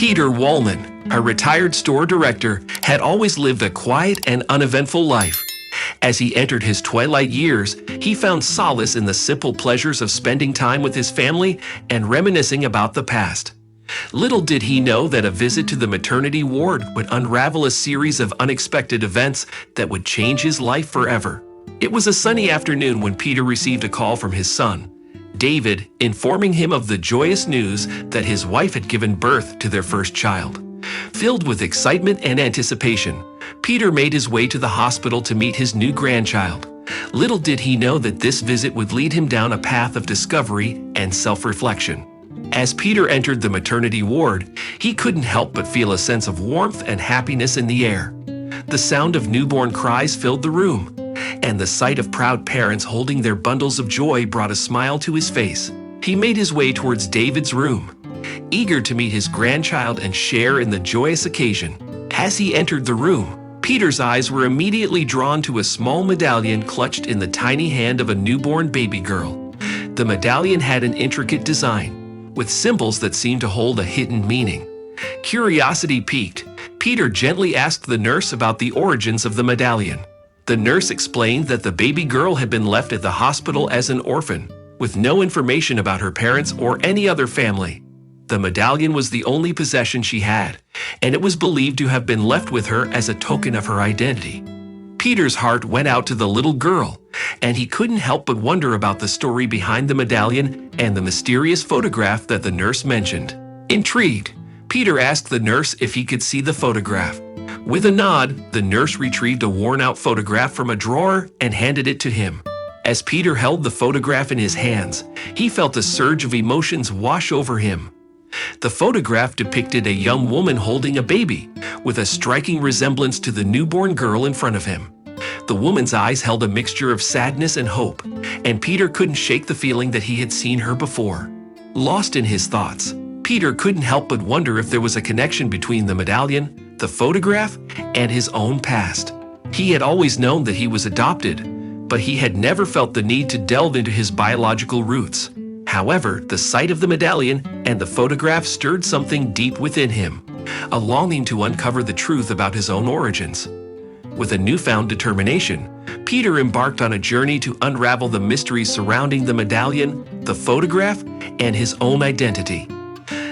Peter Walman, a retired store director, had always lived a quiet and uneventful life. As he entered his twilight years, he found solace in the simple pleasures of spending time with his family and reminiscing about the past. Little did he know that a visit to the maternity ward would unravel a series of unexpected events that would change his life forever. It was a sunny afternoon when Peter received a call from his son, David, informing him of the joyous news that his wife had given birth to their first child. Filled with excitement and anticipation, Peter made his way to the hospital to meet his new grandchild. Little did he know that this visit would lead him down a path of discovery and self-reflection. As Peter entered the maternity ward, he couldn't help but feel a sense of warmth and happiness in the air. The sound of newborn cries filled the room, and the sight of proud parents holding their bundles of joy brought a smile to his face. He made his way towards David's room, eager to meet his grandchild and share in the joyous occasion. As he entered the room, Peter's eyes were immediately drawn to a small medallion clutched in the tiny hand of a newborn baby girl. The medallion had an intricate design, with symbols that seemed to hold a hidden meaning. Curiosity piqued, Peter gently asked the nurse about the origins of the medallion. The nurse explained that the baby girl had been left at the hospital as an orphan, with no information about her parents or any other family. The medallion was the only possession she had, and it was believed to have been left with her as a token of her identity. Peter's heart went out to the little girl, and he couldn't help but wonder about the story behind the medallion and the mysterious photograph that the nurse mentioned. Intrigued, Peter asked the nurse if he could see the photograph. With a nod, the nurse retrieved a worn-out photograph from a drawer and handed it to him. As Peter held the photograph in his hands, he felt a surge of emotions wash over him. The photograph depicted a young woman holding a baby, with a striking resemblance to the newborn girl in front of him. The woman's eyes held a mixture of sadness and hope, and Peter couldn't shake the feeling that he had seen her before. Lost in his thoughts, Peter couldn't help but wonder if there was a connection between the medallion, the photograph, and his own past. He had always known that he was adopted, but he had never felt the need to delve into his biological roots. However, the sight of the medallion and the photograph stirred something deep within him, a longing to uncover the truth about his own origins. With a newfound determination, Peter embarked on a journey to unravel the mysteries surrounding the medallion, the photograph, and his own identity.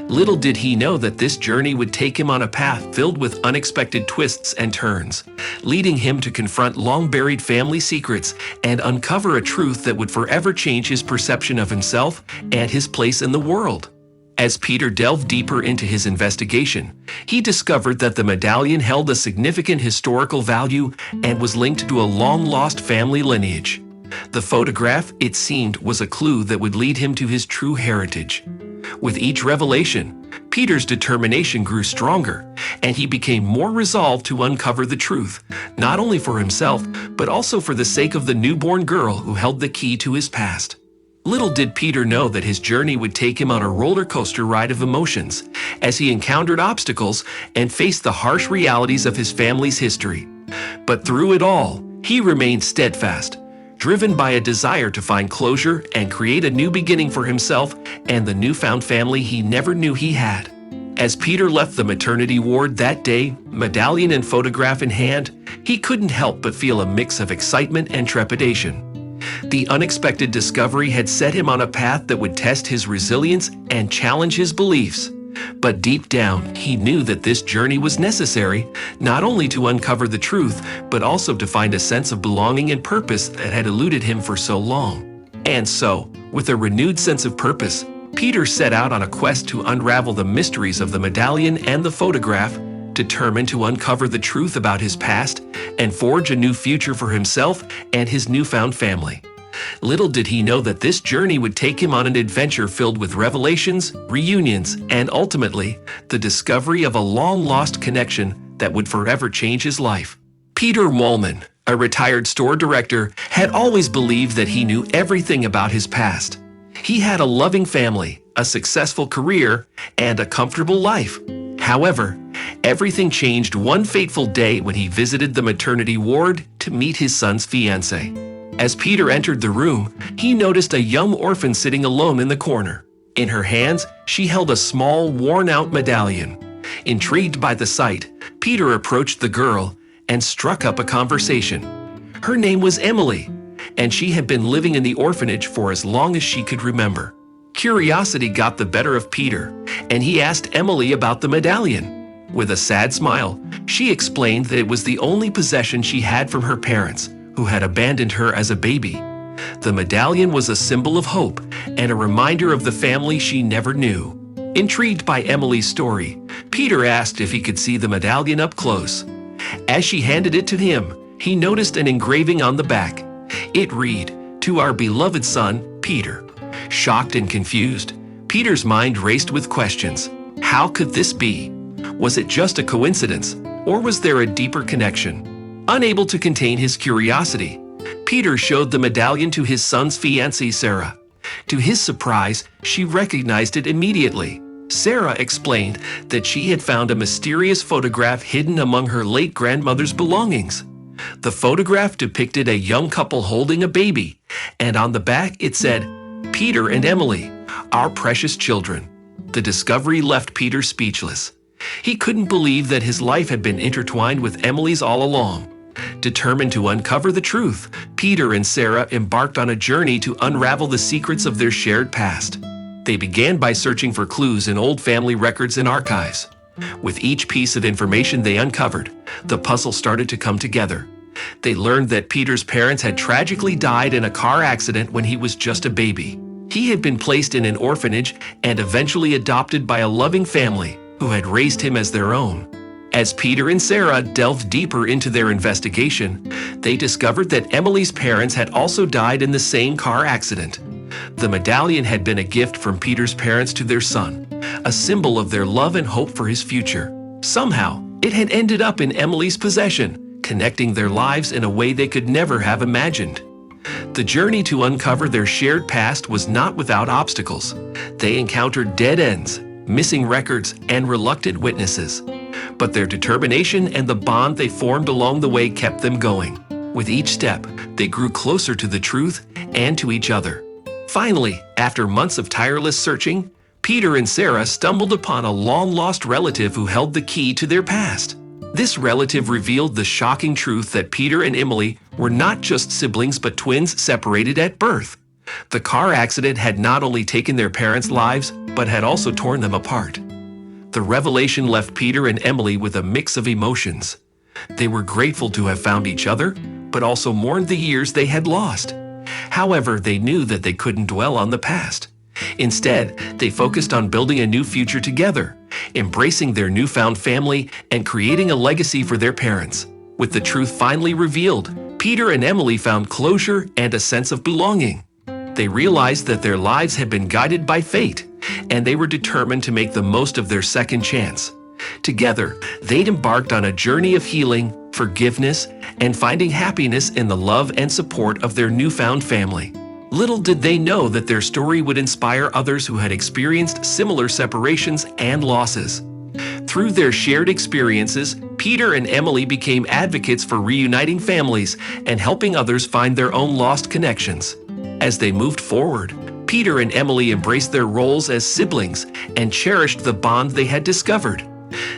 Little did he know that this journey would take him on a path filled with unexpected twists and turns, leading him to confront long-buried family secrets and uncover a truth that would forever change his perception of himself and his place in the world. As Peter delved deeper into his investigation, he discovered that the medallion held a significant historical value and was linked to a long-lost family lineage. The photograph, it seemed, was a clue that would lead him to his true heritage. With each revelation, Peter's determination grew stronger, and he became more resolved to uncover the truth, not only for himself, but also for the sake of the newborn girl who held the key to his past. Little did Peter know that his journey would take him on a roller coaster ride of emotions, as he encountered obstacles and faced the harsh realities of his family's history. But through it all, he remained steadfast, driven by a desire to find closure and create a new beginning for himself and the newfound family he never knew he had. As Peter left the maternity ward that day, medallion and photograph in hand, he couldn't help but feel a mix of excitement and trepidation. The unexpected discovery had set him on a path that would test his resilience and challenge his beliefs. But deep down, he knew that this journey was necessary, not only to uncover the truth, but also to find a sense of belonging and purpose that had eluded him for so long. And so, with a renewed sense of purpose, Peter set out on a quest to unravel the mysteries of the medallion and the photograph, determined to uncover the truth about his past and forge a new future for himself and his newfound family. Little did he know that this journey would take him on an adventure filled with revelations, reunions, and ultimately, the discovery of a long-lost connection that would forever change his life. Peter Walman, a retired store director, had always believed that he knew everything about his past. He had a loving family, a successful career, and a comfortable life. However, everything changed one fateful day when he visited the maternity ward to meet his son's fiancée. As Peter entered the room, he noticed a young orphan sitting alone in the corner. In her hands, she held a small, worn-out medallion. Intrigued by the sight, Peter approached the girl and struck up a conversation. Her name was Emily, and she had been living in the orphanage for as long as she could remember. Curiosity got the better of Peter, and he asked Emily about the medallion. With a sad smile, she explained that it was the only possession she had from her parents, who had abandoned her as a baby. The medallion was a symbol of hope and a reminder of the family she never knew. Intrigued by Emily's story, Peter asked if he could see the medallion up close. As she handed it to him, he noticed an engraving on the back. It read, "To our beloved son, Peter." Shocked and confused, Peter's mind raced with questions. How could this be? Was it just a coincidence, or was there a deeper connection? Unable to contain his curiosity, Peter showed the medallion to his son's fiancée, Sarah. To his surprise, she recognized it immediately. Sarah explained that she had found a mysterious photograph hidden among her late grandmother's belongings. The photograph depicted a young couple holding a baby, and on the back it said, "Peter and Emily, our precious children." The discovery left Peter speechless. He couldn't believe that his life had been intertwined with Emily's all along. Determined to uncover the truth, Peter and Sarah embarked on a journey to unravel the secrets of their shared past. They began by searching for clues in old family records and archives. With each piece of information they uncovered, the puzzle started to come together. They learned that Peter's parents had tragically died in a car accident when he was just a baby. He had been placed in an orphanage and eventually adopted by a loving family who had raised him as their own. As Peter and Sarah delved deeper into their investigation, they discovered that Emily's parents had also died in the same car accident. The medallion had been a gift from Peter's parents to their son, a symbol of their love and hope for his future. Somehow, it had ended up in Emily's possession, connecting their lives in a way they could never have imagined. The journey to uncover their shared past was not without obstacles. They encountered dead ends, missing records, and reluctant witnesses. But their determination and the bond they formed along the way kept them going. With each step, they grew closer to the truth and to each other. Finally, after months of tireless searching, Peter and Sarah stumbled upon a long-lost relative who held the key to their past. This relative revealed the shocking truth that Peter and Emily were not just siblings but twins separated at birth. The car accident had not only taken their parents' lives, but had also torn them apart. The revelation left Peter and Emily with a mix of emotions. They were grateful to have found each other, but also mourned the years they had lost. However, they knew that they couldn't dwell on the past. Instead, they focused on building a new future together, embracing their newfound family, and creating a legacy for their parents. With the truth finally revealed, Peter and Emily found closure and a sense of belonging. They realized that their lives had been guided by fate, and they were determined to make the most of their second chance. Together, they'd embarked on a journey of healing, forgiveness, and finding happiness in the love and support of their newfound family. Little did they know that their story would inspire others who had experienced similar separations and losses. Through their shared experiences, Peter and Emily became advocates for reuniting families and helping others find their own lost connections. As they moved forward, Peter and Emily embraced their roles as siblings and cherished the bond they had discovered.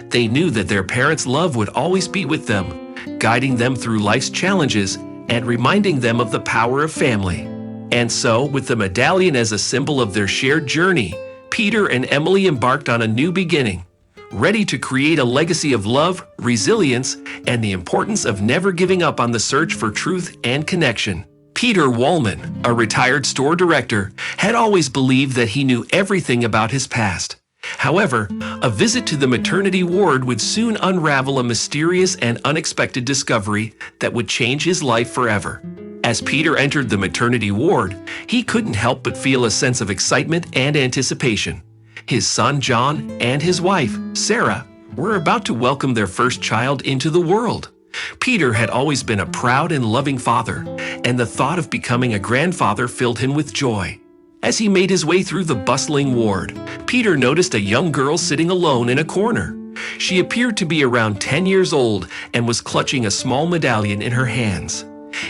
They knew that their parents' love would always be with them, guiding them through life's challenges and reminding them of the power of family. And so, with the medallion as a symbol of their shared journey, Peter and Emily embarked on a new beginning, ready to create a legacy of love, resilience, and the importance of never giving up on the search for truth and connection. Peter Walman, a retired store director, had always believed that he knew everything about his past. However, a visit to the maternity ward would soon unravel a mysterious and unexpected discovery that would change his life forever. As Peter entered the maternity ward, he couldn't help but feel a sense of excitement and anticipation. His son John and his wife, Sarah, were about to welcome their first child into the world. Peter had always been a proud and loving father, and the thought of becoming a grandfather filled him with joy. As he made his way through the bustling ward, Peter noticed a young girl sitting alone in a corner. She appeared to be around 10 years old and was clutching a small medallion in her hands.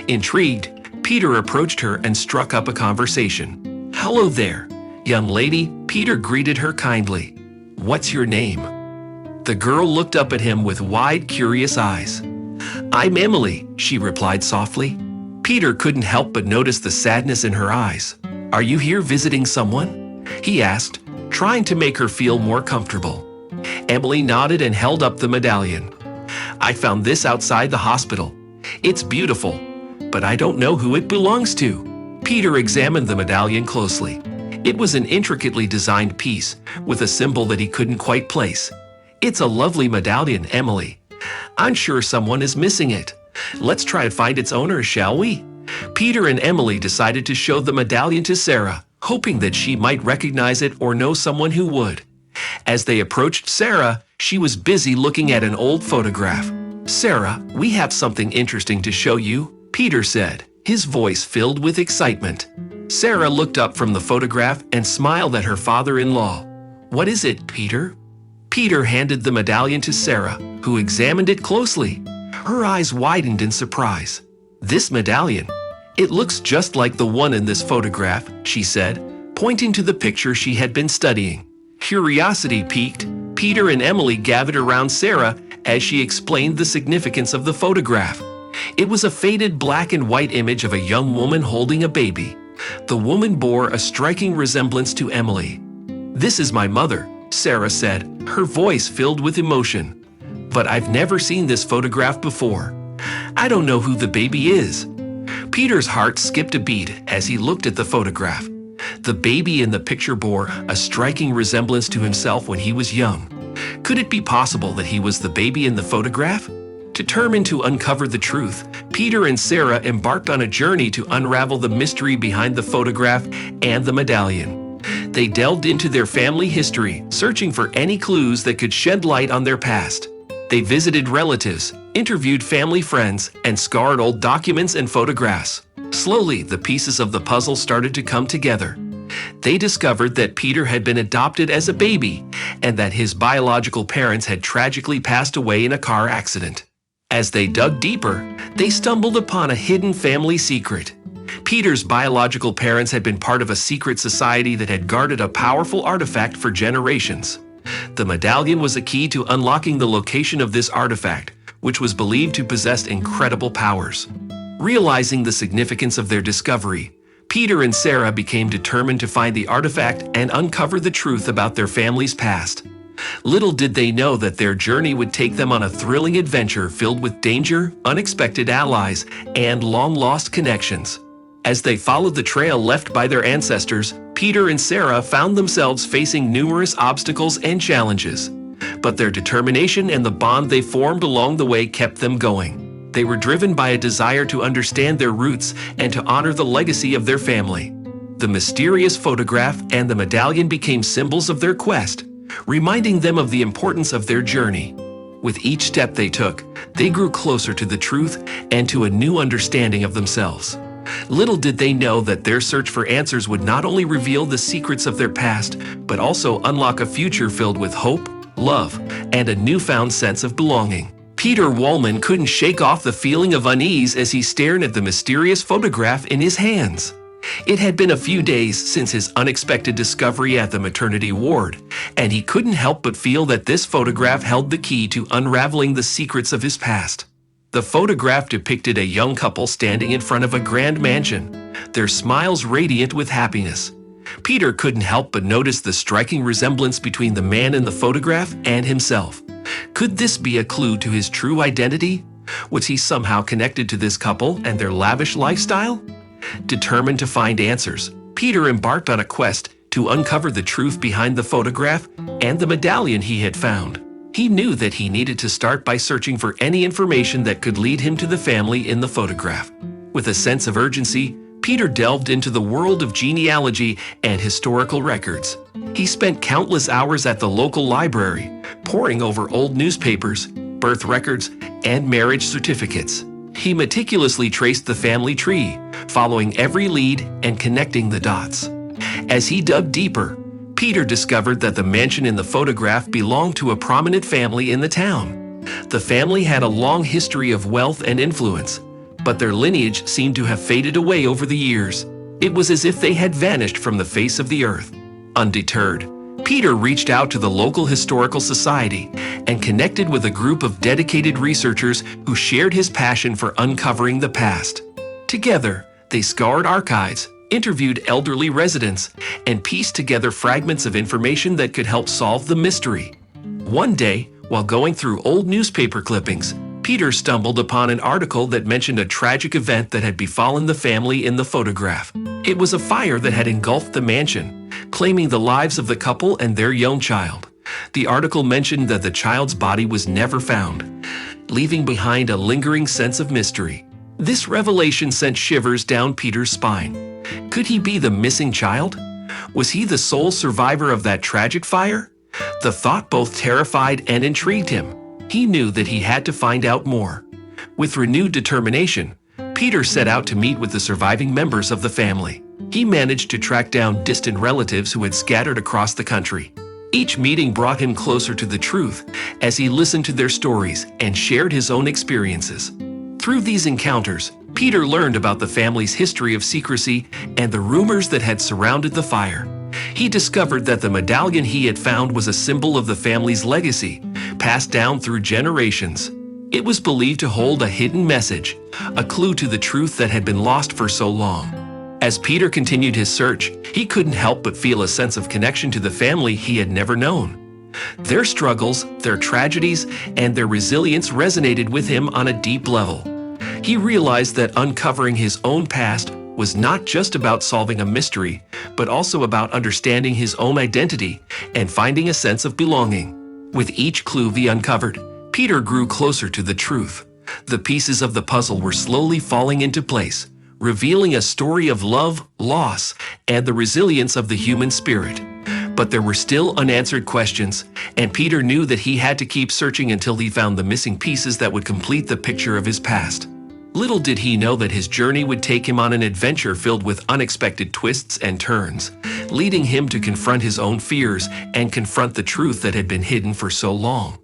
Intrigued, Peter approached her and struck up a conversation. "Hello there, young lady," Peter greeted her kindly. "What's your name?" The girl looked up at him with wide, curious eyes. "I'm Emily," she replied softly. Peter couldn't help but notice the sadness in her eyes. "Are you here visiting someone?" he asked, trying to make her feel more comfortable. Emily nodded and held up the medallion. "I found this outside the hospital. It's beautiful, but I don't know who it belongs to." Peter examined the medallion closely. It was an intricately designed piece with a symbol that he couldn't quite place. "It's a lovely medallion, Emily. I'm sure someone is missing it. Let's try to find its owner, shall we?" Peter and Emily decided to show the medallion to Sarah, hoping that she might recognize it or know someone who would. As they approached Sarah, she was busy looking at an old photograph. "Sarah, we have something interesting to show you," Peter said, his voice filled with excitement. Sarah looked up from the photograph and smiled at her father-in-law. "What is it, Peter?" Peter handed the medallion to Sarah, who examined it closely. Her eyes widened in surprise. "This medallion? It looks just like the one in this photograph," she said, pointing to the picture she had been studying. Curiosity piqued, Peter and Emily gathered around Sarah as she explained the significance of the photograph. It was a faded black and white image of a young woman holding a baby. The woman bore a striking resemblance to Emily. "This is my mother," Sarah said, her voice filled with emotion. "But I've never seen this photograph before. I don't know who the baby is." Peter's heart skipped a beat as he looked at the photograph. The baby in the picture bore a striking resemblance to himself when he was young. Could it be possible that he was the baby in the photograph? Determined to uncover the truth, Peter and Sarah embarked on a journey to unravel the mystery behind the photograph and the medallion. They delved into their family history, searching for any clues that could shed light on their past. They visited relatives, interviewed family friends, and scoured old documents and photographs. Slowly, the pieces of the puzzle started to come together. They discovered that Peter had been adopted as a baby and that his biological parents had tragically passed away in a car accident. As they dug deeper, they stumbled upon a hidden family secret. Peter's biological parents had been part of a secret society that had guarded a powerful artifact for generations. The medallion was a key to unlocking the location of this artifact, which was believed to possess incredible powers. Realizing the significance of their discovery, Peter and Sarah became determined to find the artifact and uncover the truth about their family's past. Little did they know that their journey would take them on a thrilling adventure filled with danger, unexpected allies, and long-lost connections. As they followed the trail left by their ancestors, Peter and Sarah found themselves facing numerous obstacles and challenges. But their determination and the bond they formed along the way kept them going. They were driven by a desire to understand their roots and to honor the legacy of their family. The mysterious photograph and the medallion became symbols of their quest, reminding them of the importance of their journey. With each step they took, they grew closer to the truth and to a new understanding of themselves. Little did they know that their search for answers would not only reveal the secrets of their past, but also unlock a future filled with hope, love, and a newfound sense of belonging. Peter Walman couldn't shake off the feeling of unease as he stared at the mysterious photograph in his hands. It had been a few days since his unexpected discovery at the maternity ward, and he couldn't help but feel that this photograph held the key to unraveling the secrets of his past. The photograph depicted a young couple standing in front of a grand mansion, their smiles radiant with happiness. Peter couldn't help but notice the striking resemblance between the man in the photograph and himself. Could this be a clue to his true identity? Was he somehow connected to this couple and their lavish lifestyle? Determined to find answers, Peter embarked on a quest to uncover the truth behind the photograph and the medallion he had found. He knew that he needed to start by searching for any information that could lead him to the family in the photograph. With a sense of urgency, Peter delved into the world of genealogy and historical records. He spent countless hours at the local library, poring over old newspapers, birth records, and marriage certificates. He meticulously traced the family tree, following every lead and connecting the dots. As he dug deeper, Peter discovered that the mansion in the photograph belonged to a prominent family in the town. The family had a long history of wealth and influence, but their lineage seemed to have faded away over the years. It was as if they had vanished from the face of the earth. Undeterred, Peter reached out to the local historical society and connected with a group of dedicated researchers who shared his passion for uncovering the past. Together, they scoured archives, interviewed elderly residents, and pieced together fragments of information that could help solve the mystery. One day, while going through old newspaper clippings, Peter stumbled upon an article that mentioned a tragic event that had befallen the family in the photograph. It was a fire that had engulfed the mansion, claiming the lives of the couple and their young child. The article mentioned that the child's body was never found, leaving behind a lingering sense of mystery. This revelation sent shivers down Peter's spine. Could he be the missing child? Was he the sole survivor of that tragic fire? The thought both terrified and intrigued him. He knew that he had to find out more. With renewed determination, Peter set out to meet with the surviving members of the family. He managed to track down distant relatives who had scattered across the country. Each meeting brought him closer to the truth as he listened to their stories and shared his own experiences. Through these encounters, Peter learned about the family's history of secrecy and the rumors that had surrounded the fire. He discovered that the medallion he had found was a symbol of the family's legacy, passed down through generations. It was believed to hold a hidden message, a clue to the truth that had been lost for so long. As Peter continued his search, he couldn't help but feel a sense of connection to the family he had never known. Their struggles, their tragedies, and their resilience resonated with him on a deep level. He realized that uncovering his own past was not just about solving a mystery, but also about understanding his own identity and finding a sense of belonging. With each clue he uncovered, Peter grew closer to the truth. The pieces of the puzzle were slowly falling into place, revealing a story of love, loss, and the resilience of the human spirit. But there were still unanswered questions, and Peter knew that he had to keep searching until he found the missing pieces that would complete the picture of his past. Little did he know that his journey would take him on an adventure filled with unexpected twists and turns, leading him to confront his own fears and confront the truth that had been hidden for so long.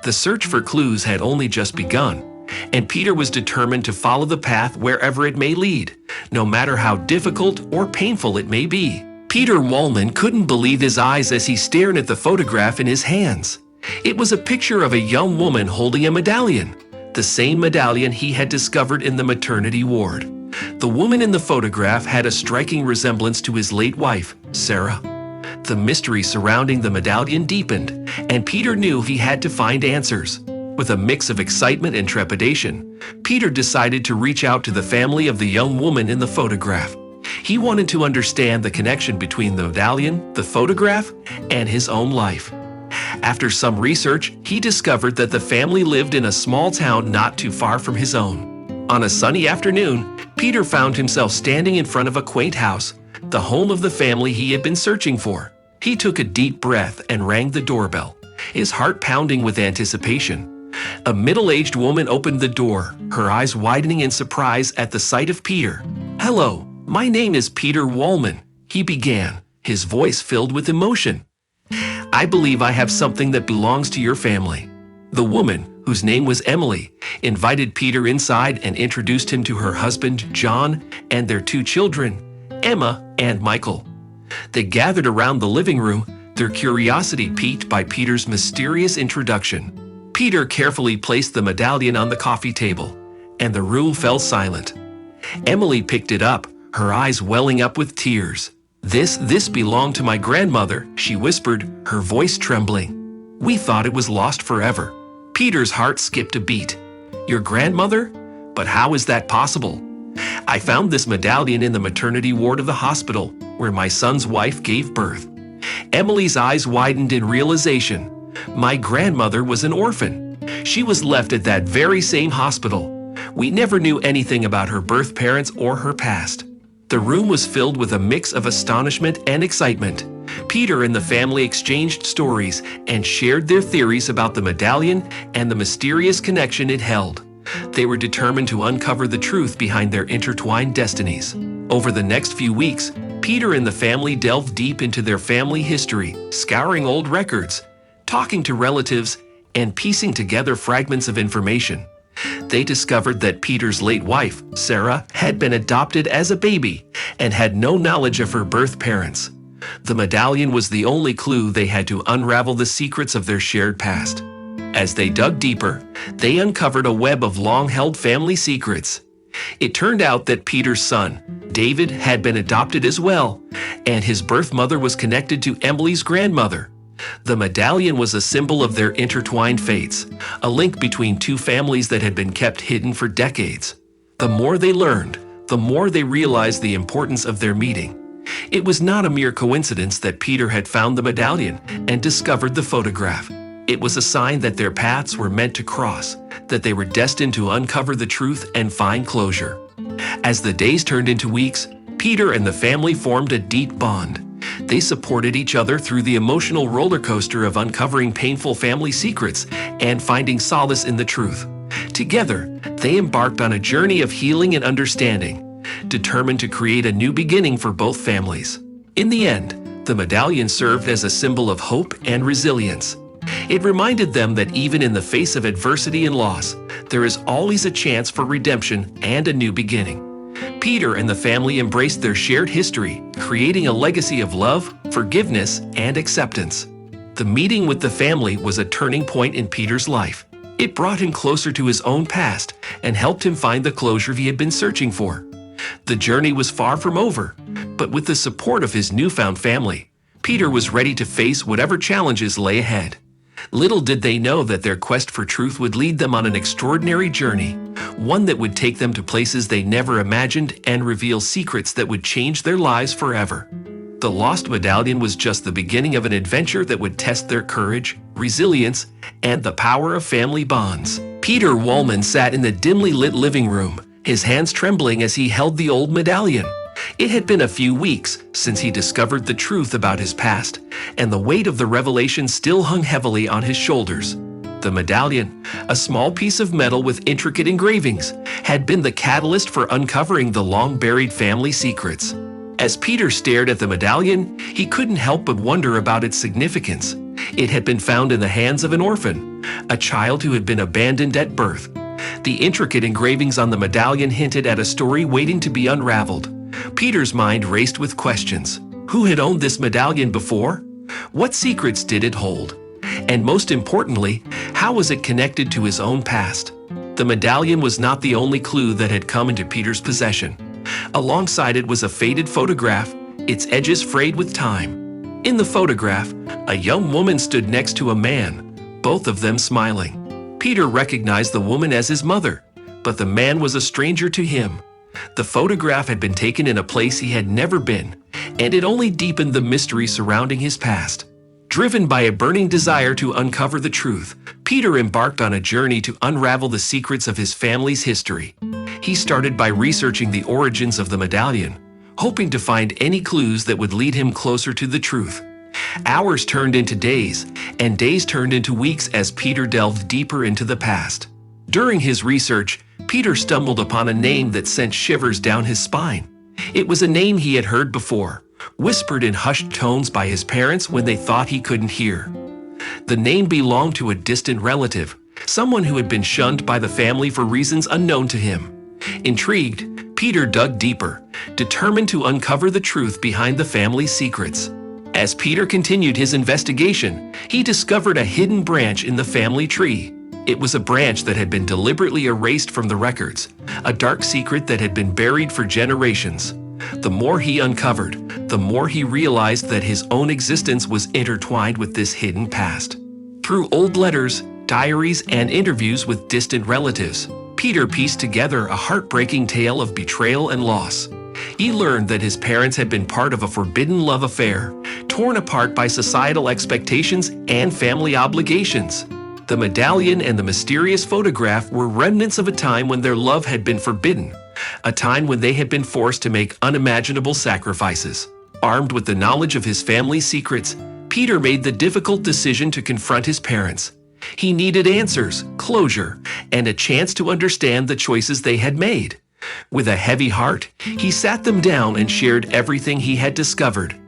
The search for clues had only just begun, and Peter was determined to follow the path wherever it may lead, no matter how difficult or painful it may be. Peter Walman couldn't believe his eyes as he stared at the photograph in his hands. It was a picture of a young woman holding a medallion, the same medallion he had discovered in the maternity ward. The woman in the photograph had a striking resemblance to his late wife, Sarah. The mystery surrounding the medallion deepened, and Peter knew he had to find answers. With a mix of excitement and trepidation, Peter decided to reach out to the family of the young woman in the photograph. He wanted to understand the connection between the medallion, the photograph, and his own life. After some research, he discovered that the family lived in a small town not too far from his own. On a sunny afternoon, Peter found himself standing in front of a quaint house, the home of the family he had been searching for. He took a deep breath and rang the doorbell, his heart pounding with anticipation. A middle-aged woman opened the door, her eyes widening in surprise at the sight of Peter. "Hello, my name is Peter Walman," he began, his voice filled with emotion. "I believe I have something that belongs to your family." The woman, whose name was Emily, invited Peter inside and introduced him to her husband, John, and their two children, Emma and Michael. They gathered around the living room, their curiosity piqued by Peter's mysterious introduction. Peter carefully placed the medallion on the coffee table, and the room fell silent. Emily picked it up, her eyes welling up with tears. This belonged to my grandmother," she whispered, her voice trembling. "We thought it was lost forever." Peter's heart skipped a beat. "Your grandmother? But how is that possible?" "I found this medallion in the maternity ward of the hospital, where my son's wife gave birth." Emily's eyes widened in realization. "My grandmother was an orphan. She was left at that very same hospital. We never knew anything about her birth parents or her past." The room was filled with a mix of astonishment and excitement. Peter and the family exchanged stories and shared their theories about the medallion and the mysterious connection it held. They were determined to uncover the truth behind their intertwined destinies. Over the next few weeks, Peter and the family delved deep into their family history, scouring old records, talking to relatives, and piecing together fragments of information. They discovered that Peter's late wife, Sarah, had been adopted as a baby and had no knowledge of her birth parents. The medallion was the only clue they had to unravel the secrets of their shared past. As they dug deeper, they uncovered a web of long-held family secrets. It turned out that Peter's son, David, had been adopted as well, and his birth mother was connected to Emily's grandmother. The medallion was a symbol of their intertwined fates, a link between two families that had been kept hidden for decades. The more they learned, the more they realized the importance of their meeting. It was not a mere coincidence that Peter had found the medallion and discovered the photograph. It was a sign that their paths were meant to cross, that they were destined to uncover the truth and find closure. As the days turned into weeks, Peter and the family formed a deep bond. They supported each other through the emotional roller coaster of uncovering painful family secrets and finding solace in the truth. Together, they embarked on a journey of healing and understanding, determined to create a new beginning for both families. In the end, the medallion served as a symbol of hope and resilience. It reminded them that even in the face of adversity and loss, there is always a chance for redemption and a new beginning. Peter and the family embraced their shared history, creating a legacy of love, forgiveness, and acceptance. The meeting with the family was a turning point in Peter's life. It brought him closer to his own past and helped him find the closure he had been searching for. The journey was far from over, but with the support of his newfound family, Peter was ready to face whatever challenges lay ahead. Little did they know that their quest for truth would lead them on an extraordinary journey, one that would take them to places they never imagined and reveal secrets that would change their lives forever. The lost medallion was just the beginning of an adventure that would test their courage, resilience, and the power of family bonds. Peter Walman sat in the dimly lit living room, his hands trembling as he held the old medallion. It had been a few weeks since he discovered the truth about his past, and the weight of the revelation still hung heavily on his shoulders. The medallion, a small piece of metal with intricate engravings, had been the catalyst for uncovering the long-buried family secrets. As Peter stared at the medallion, he couldn't help but wonder about its significance. It had been found in the hands of an orphan, a child who had been abandoned at birth. The intricate engravings on the medallion hinted at a story waiting to be unraveled. Peter's mind raced with questions. Who had owned this medallion before? What secrets did it hold? And most importantly, how was it connected to his own past? The medallion was not the only clue that had come into Peter's possession. Alongside it was a faded photograph, its edges frayed with time. In the photograph, a young woman stood next to a man, both of them smiling. Peter recognized the woman as his mother, but the man was a stranger to him. The photograph had been taken in a place he had never been, and it only deepened the mystery surrounding his past. Driven by a burning desire to uncover the truth, Peter embarked on a journey to unravel the secrets of his family's history. He started by researching the origins of the medallion, hoping to find any clues that would lead him closer to the truth. Hours turned into days, and days turned into weeks as Peter delved deeper into the past. During his research, Peter stumbled upon a name that sent shivers down his spine. It was a name he had heard before, whispered in hushed tones by his parents when they thought he couldn't hear. The name belonged to a distant relative, someone who had been shunned by the family for reasons unknown to him. Intrigued, Peter dug deeper, determined to uncover the truth behind the family's secrets. As Peter continued his investigation, he discovered a hidden branch in the family tree. It was a branch that had been deliberately erased from the records, a dark secret that had been buried for generations. The more he uncovered, the more he realized that his own existence was intertwined with this hidden past. Through old letters, diaries, and interviews with distant relatives, Peter pieced together a heartbreaking tale of betrayal and loss. He learned that his parents had been part of a forbidden love affair, torn apart by societal expectations and family obligations. The medallion and the mysterious photograph were remnants of a time when their love had been forbidden, a time when they had been forced to make unimaginable sacrifices. Armed with the knowledge of his family's secrets, Peter made the difficult decision to confront his parents. He needed answers, closure, and a chance to understand the choices they had made. With a heavy heart, he sat them down and shared everything he had discovered.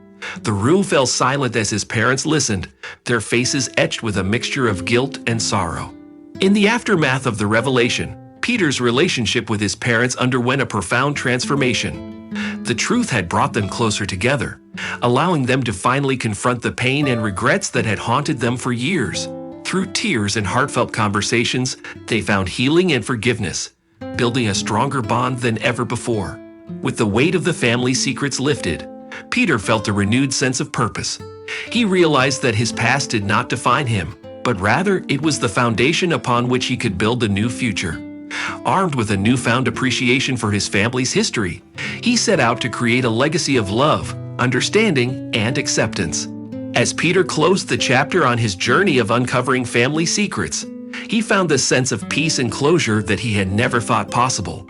The room fell silent as his parents listened, their faces etched with a mixture of guilt and sorrow. In the aftermath of the revelation, Peter's relationship with his parents underwent a profound transformation. The truth had brought them closer together, allowing them to finally confront the pain and regrets that had haunted them for years. Through tears and heartfelt conversations, they found healing and forgiveness, building a stronger bond than ever before. With the weight of the family secrets lifted, Peter felt a renewed sense of purpose. He realized that his past did not define him, but rather it was the foundation upon which he could build a new future. Armed with a newfound appreciation for his family's history, he set out to create a legacy of love, understanding, and acceptance. As Peter closed the chapter on his journey of uncovering family secrets, he found a sense of peace and closure that he had never thought possible.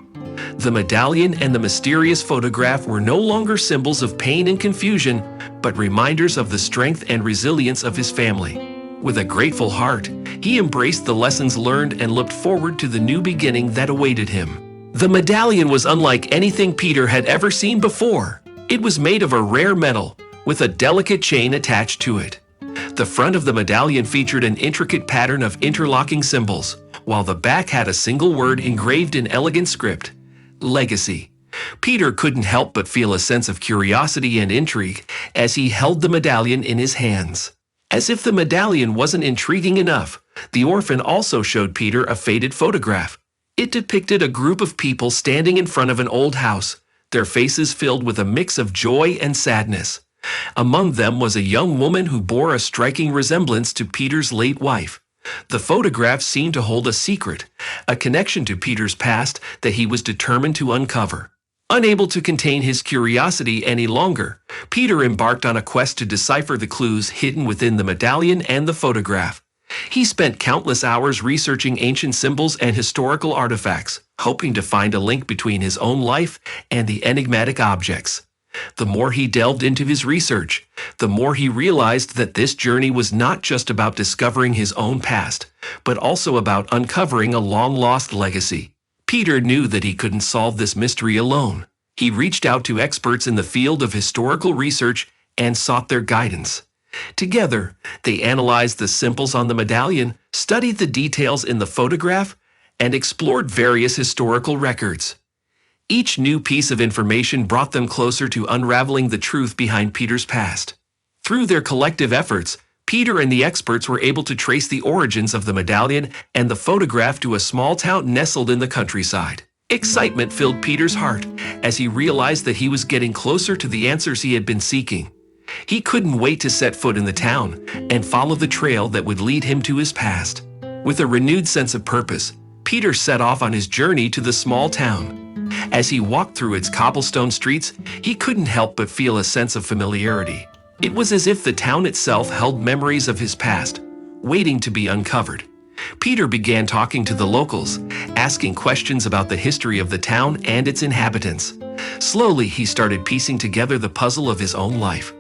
The medallion and the mysterious photograph were no longer symbols of pain and confusion, but reminders of the strength and resilience of his family. With a grateful heart, he embraced the lessons learned and looked forward to the new beginning that awaited him. The medallion was unlike anything Peter had ever seen before. It was made of a rare metal, with a delicate chain attached to it. The front of the medallion featured an intricate pattern of interlocking symbols, while the back had a single word engraved in elegant script: legacy. Peter couldn't help but feel a sense of curiosity and intrigue as he held the medallion in his hands. As if the medallion wasn't intriguing enough, the orphan also showed Peter a faded photograph. It depicted a group of people standing in front of an old house, their faces filled with a mix of joy and sadness. Among them was a young woman who bore a striking resemblance to Peter's late wife. The photograph seemed to hold a secret, a connection to Peter's past that he was determined to uncover. Unable to contain his curiosity any longer, Peter embarked on a quest to decipher the clues hidden within the medallion and the photograph. He spent countless hours researching ancient symbols and historical artifacts, hoping to find a link between his own life and the enigmatic objects. The more he delved into his research, the more he realized that this journey was not just about discovering his own past, but also about uncovering a long-lost legacy. Peter knew that he couldn't solve this mystery alone. He reached out to experts in the field of historical research and sought their guidance. Together, they analyzed the symbols on the medallion, studied the details in the photograph, and explored various historical records. Each new piece of information brought them closer to unraveling the truth behind Peter's past. Through their collective efforts, Peter and the experts were able to trace the origins of the medallion and the photograph to a small town nestled in the countryside. Excitement filled Peter's heart as he realized that he was getting closer to the answers he had been seeking. He couldn't wait to set foot in the town and follow the trail that would lead him to his past. With a renewed sense of purpose, Peter set off on his journey to the small town. As he walked through its cobblestone streets, he couldn't help but feel a sense of familiarity. It was as if the town itself held memories of his past, waiting to be uncovered. Peter began talking to the locals, asking questions about the history of the town and its inhabitants. Slowly, he started piecing together the puzzle of his own life.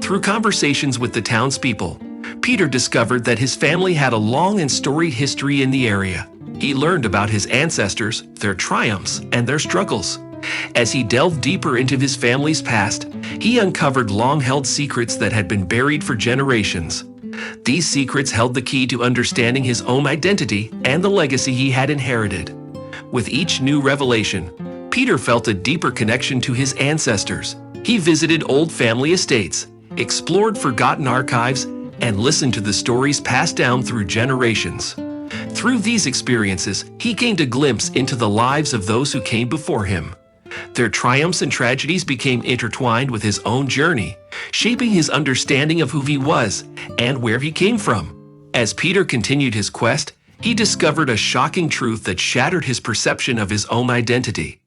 Through conversations with the townspeople, Peter discovered that his family had a long and storied history in the area. He learned about his ancestors, their triumphs, and their struggles. As he delved deeper into his family's past, he uncovered long-held secrets that had been buried for generations. These secrets held the key to understanding his own identity and the legacy he had inherited. With each new revelation, Peter felt a deeper connection to his ancestors. He visited old family estates, explored forgotten archives, and listened to the stories passed down through generations. Through these experiences, he gained a glimpse into the lives of those who came before him. Their triumphs and tragedies became intertwined with his own journey, shaping his understanding of who he was and where he came from. As Peter continued his quest, he discovered a shocking truth that shattered his perception of his own identity.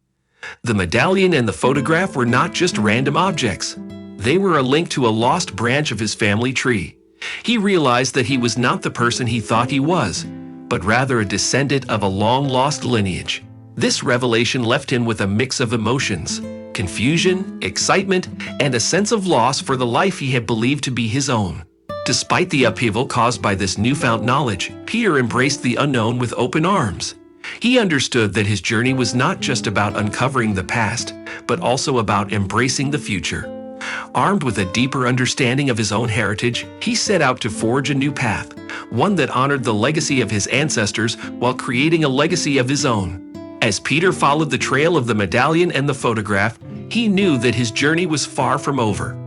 The medallion and the photograph were not just random objects. They were a link to a lost branch of his family tree. He realized that he was not the person he thought he was, but rather a descendant of a long-lost lineage. This revelation left him with a mix of emotions: confusion, excitement, and a sense of loss for the life he had believed to be his own. Despite the upheaval caused by this newfound knowledge, Peter embraced the unknown with open arms. He understood that his journey was not just about uncovering the past, but also about embracing the future. Armed with a deeper understanding of his own heritage, he set out to forge a new path, one that honored the legacy of his ancestors while creating a legacy of his own. As Peter followed the trail of the medallion and the photograph, he knew that his journey was far from over.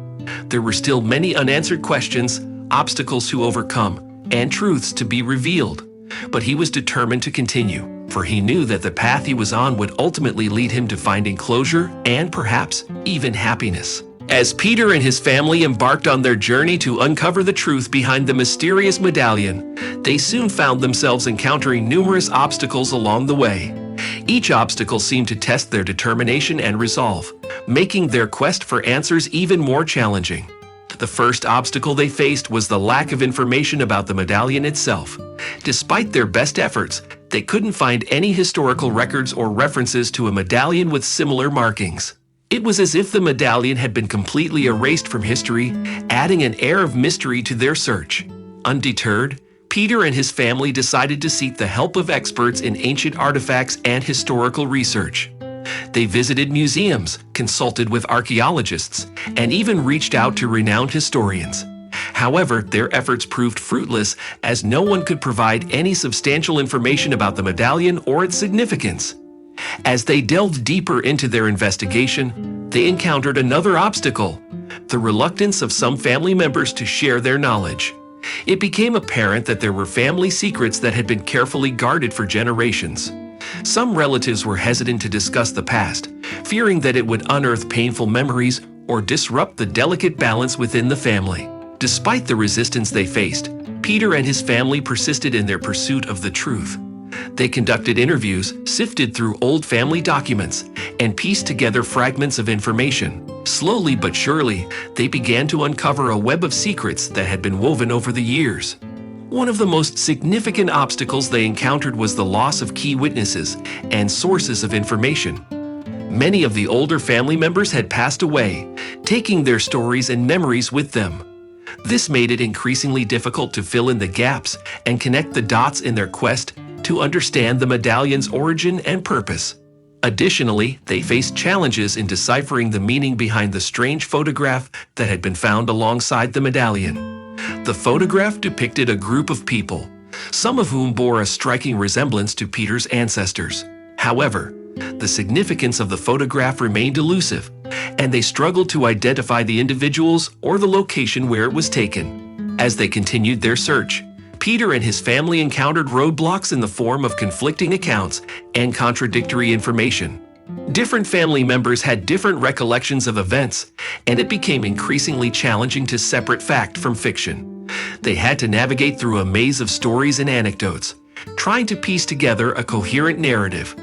There were still many unanswered questions, obstacles to overcome, and truths to be revealed. But he was determined to continue, for he knew that the path he was on would ultimately lead him to finding closure and perhaps even happiness. As Peter and his family embarked on their journey to uncover the truth behind the mysterious medallion, they soon found themselves encountering numerous obstacles along the way. Each obstacle seemed to test their determination and resolve, making their quest for answers even more challenging. The first obstacle they faced was the lack of information about the medallion itself. Despite their best efforts, they couldn't find any historical records or references to a medallion with similar markings. It was as if the medallion had been completely erased from history, adding an air of mystery to their search. Undeterred, Peter and his family decided to seek the help of experts in ancient artifacts and historical research. They visited museums, consulted with archaeologists, and even reached out to renowned historians. However, their efforts proved fruitless as no one could provide any substantial information about the medallion or its significance. As they delved deeper into their investigation, they encountered another obstacle: the reluctance of some family members to share their knowledge. It became apparent that there were family secrets that had been carefully guarded for generations. Some relatives were hesitant to discuss the past, fearing that it would unearth painful memories or disrupt the delicate balance within the family. Despite the resistance they faced, Peter and his family persisted in their pursuit of the truth. They conducted interviews, sifted through old family documents, and pieced together fragments of information. Slowly but surely, they began to uncover a web of secrets that had been woven over the years. One of the most significant obstacles they encountered was the loss of key witnesses and sources of information. Many of the older family members had passed away, taking their stories and memories with them. This made it increasingly difficult to fill in the gaps and connect the dots in their quest to understand the medallion's origin and purpose. Additionally, they faced challenges in deciphering the meaning behind the strange photograph that had been found alongside the medallion. The photograph depicted a group of people, some of whom bore a striking resemblance to Peter's ancestors. However, the significance of the photograph remained elusive, and they struggled to identify the individuals or the location where it was taken. As they continued their search, Peter and his family encountered roadblocks in the form of conflicting accounts and contradictory information. Different family members had different recollections of events, and it became increasingly challenging to separate fact from fiction. They had to navigate through a maze of stories and anecdotes, trying to piece together a coherent narrative.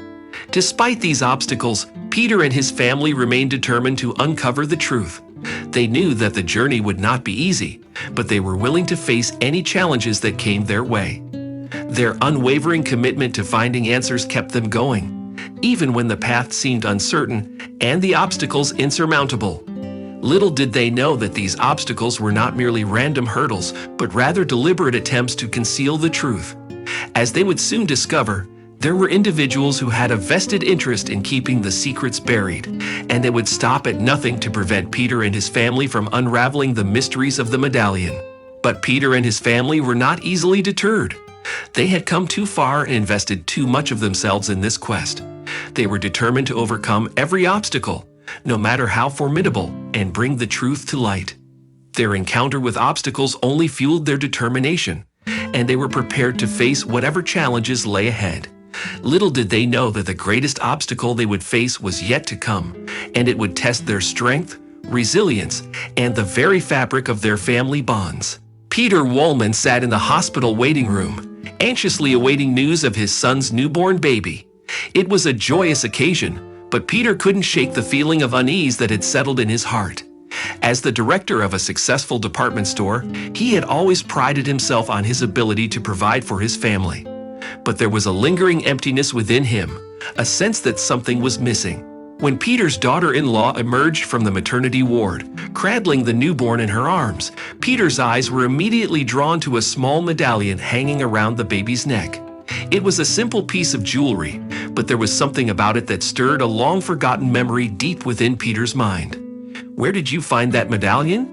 Despite these obstacles, Peter and his family remained determined to uncover the truth. They knew that the journey would not be easy, but they were willing to face any challenges that came their way. Their unwavering commitment to finding answers kept them going, even when the path seemed uncertain and the obstacles insurmountable. Little did they know that these obstacles were not merely random hurdles, but rather deliberate attempts to conceal the truth. As they would soon discover, there were individuals who had a vested interest in keeping the secrets buried, and they would stop at nothing to prevent Peter and his family from unraveling the mysteries of the medallion. But Peter and his family were not easily deterred. They had come too far and invested too much of themselves in this quest. They were determined to overcome every obstacle, no matter how formidable, and bring the truth to light. Their encounter with obstacles only fueled their determination, and they were prepared to face whatever challenges lay ahead. Little did they know that the greatest obstacle they would face was yet to come, and it would test their strength, resilience, and the very fabric of their family bonds. Peter Walman sat in the hospital waiting room, anxiously awaiting news of his son's newborn baby. It was a joyous occasion, but Peter couldn't shake the feeling of unease that had settled in his heart. As the director of a successful department store, he had always prided himself on his ability to provide for his family. But there was a lingering emptiness within him, a sense that something was missing. When Peter's daughter-in-law emerged from the maternity ward, cradling the newborn in her arms, Peter's eyes were immediately drawn to a small medallion hanging around the baby's neck. It was a simple piece of jewelry, but there was something about it that stirred a long-forgotten memory deep within Peter's mind. "Where did you find that medallion?"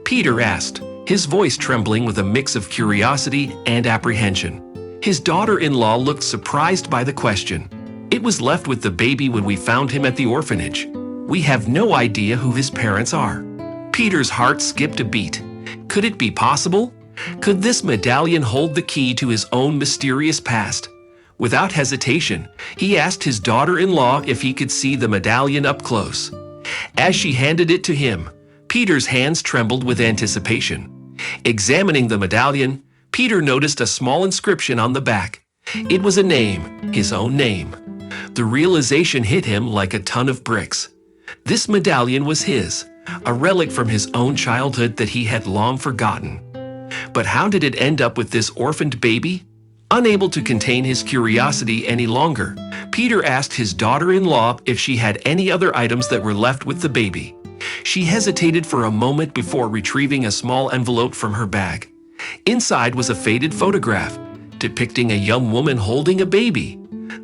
Peter asked, his voice trembling with a mix of curiosity and apprehension. His daughter-in-law looked surprised by the question. "It was left with the baby when we found him at the orphanage." We have no idea who his parents are. Peter's heart skipped a beat. Could it be possible? Could this medallion hold the key to his own mysterious past? Without hesitation, he asked his daughter-in-law if he could see the medallion up close. As she handed it to him, Peter's hands trembled with anticipation. Examining the medallion, Peter noticed a small inscription on the back. It was a name, his own name. The realization hit him like a ton of bricks. This medallion was his, a relic from his own childhood that he had long forgotten. But how did it end up with this orphaned baby? Unable to contain his curiosity any longer, Peter asked his daughter-in-law if she had any other items that were left with the baby. She hesitated for a moment before retrieving a small envelope from her bag. Inside was a faded photograph depicting a young woman holding a baby.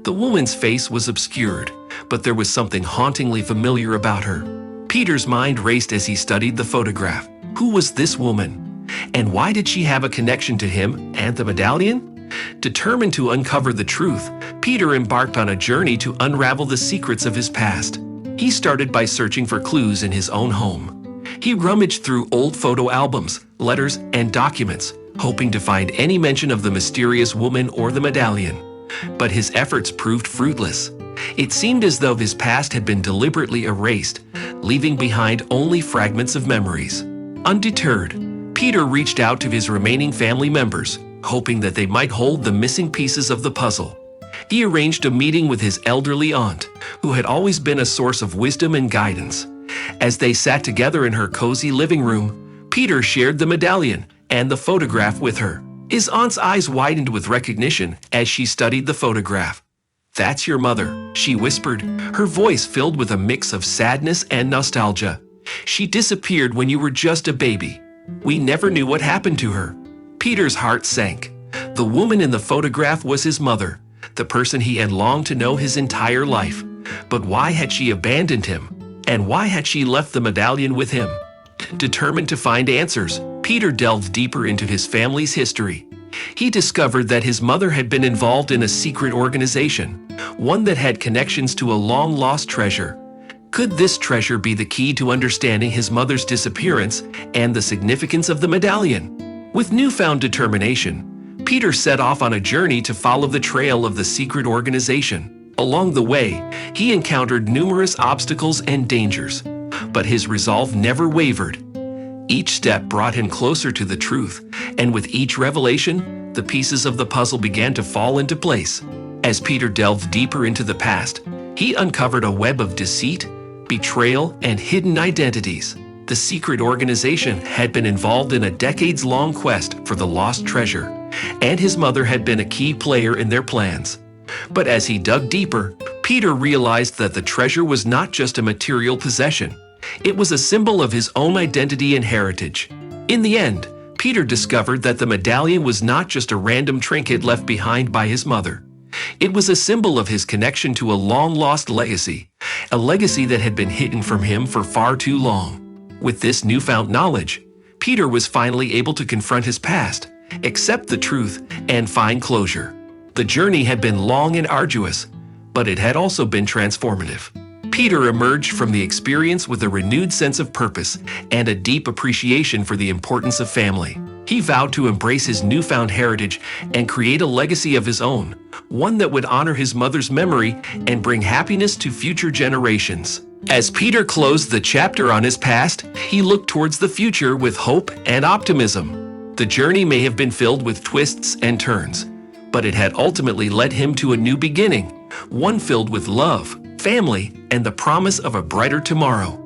The woman's face was obscured, but there was something hauntingly familiar about her. Peter's mind raced as he studied the photograph. Who was this woman? And why did she have a connection to him and the medallion? Determined to uncover the truth, Peter embarked on a journey to unravel the secrets of his past. He started by searching for clues in his own home. He rummaged through old photo albums, letters, and documents, hoping to find any mention of the mysterious woman or the medallion. But his efforts proved fruitless. It seemed as though his past had been deliberately erased, leaving behind only fragments of memories. Undeterred, Peter reached out to his remaining family members, hoping that they might hold the missing pieces of the puzzle. He arranged a meeting with his elderly aunt, who had always been a source of wisdom and guidance. As they sat together in her cozy living room, Peter shared the medallion and the photograph with her. His aunt's eyes widened with recognition as she studied the photograph. "That's your mother," she whispered, her voice filled with a mix of sadness and nostalgia. "She disappeared when you were just a baby. We never knew what happened to her." Peter's heart sank. The woman in the photograph was his mother, the person he had longed to know his entire life. But why had she abandoned him? And why had she left the medallion with him? Determined to find answers, Peter delved deeper into his family's history. He discovered that his mother had been involved in a secret organization, one that had connections to a long-lost treasure. Could this treasure be the key to understanding his mother's disappearance and the significance of the medallion? With newfound determination, Peter set off on a journey to follow the trail of the secret organization. Along the way, he encountered numerous obstacles and dangers, but his resolve never wavered. Each step brought him closer to the truth, and with each revelation, the pieces of the puzzle began to fall into place. As Peter delved deeper into the past, he uncovered a web of deceit, betrayal, and hidden identities. The secret organization had been involved in a decades-long quest for the lost treasure, and his mother had been a key player in their plans. But as he dug deeper, Peter realized that the treasure was not just a material possession. It was a symbol of his own identity and heritage. In the end, Peter discovered that the medallion was not just a random trinket left behind by his mother. It was a symbol of his connection to a long-lost legacy, a legacy that had been hidden from him for far too long. With this newfound knowledge, Peter was finally able to confront his past, accept the truth, and find closure. The journey had been long and arduous, but it had also been transformative. Peter emerged from the experience with a renewed sense of purpose and a deep appreciation for the importance of family. He vowed to embrace his newfound heritage and create a legacy of his own, one that would honor his mother's memory and bring happiness to future generations. As Peter closed the chapter on his past, he looked towards the future with hope and optimism. The journey may have been filled with twists and turns, but it had ultimately led him to a new beginning, one filled with love, family, and the promise of a brighter tomorrow.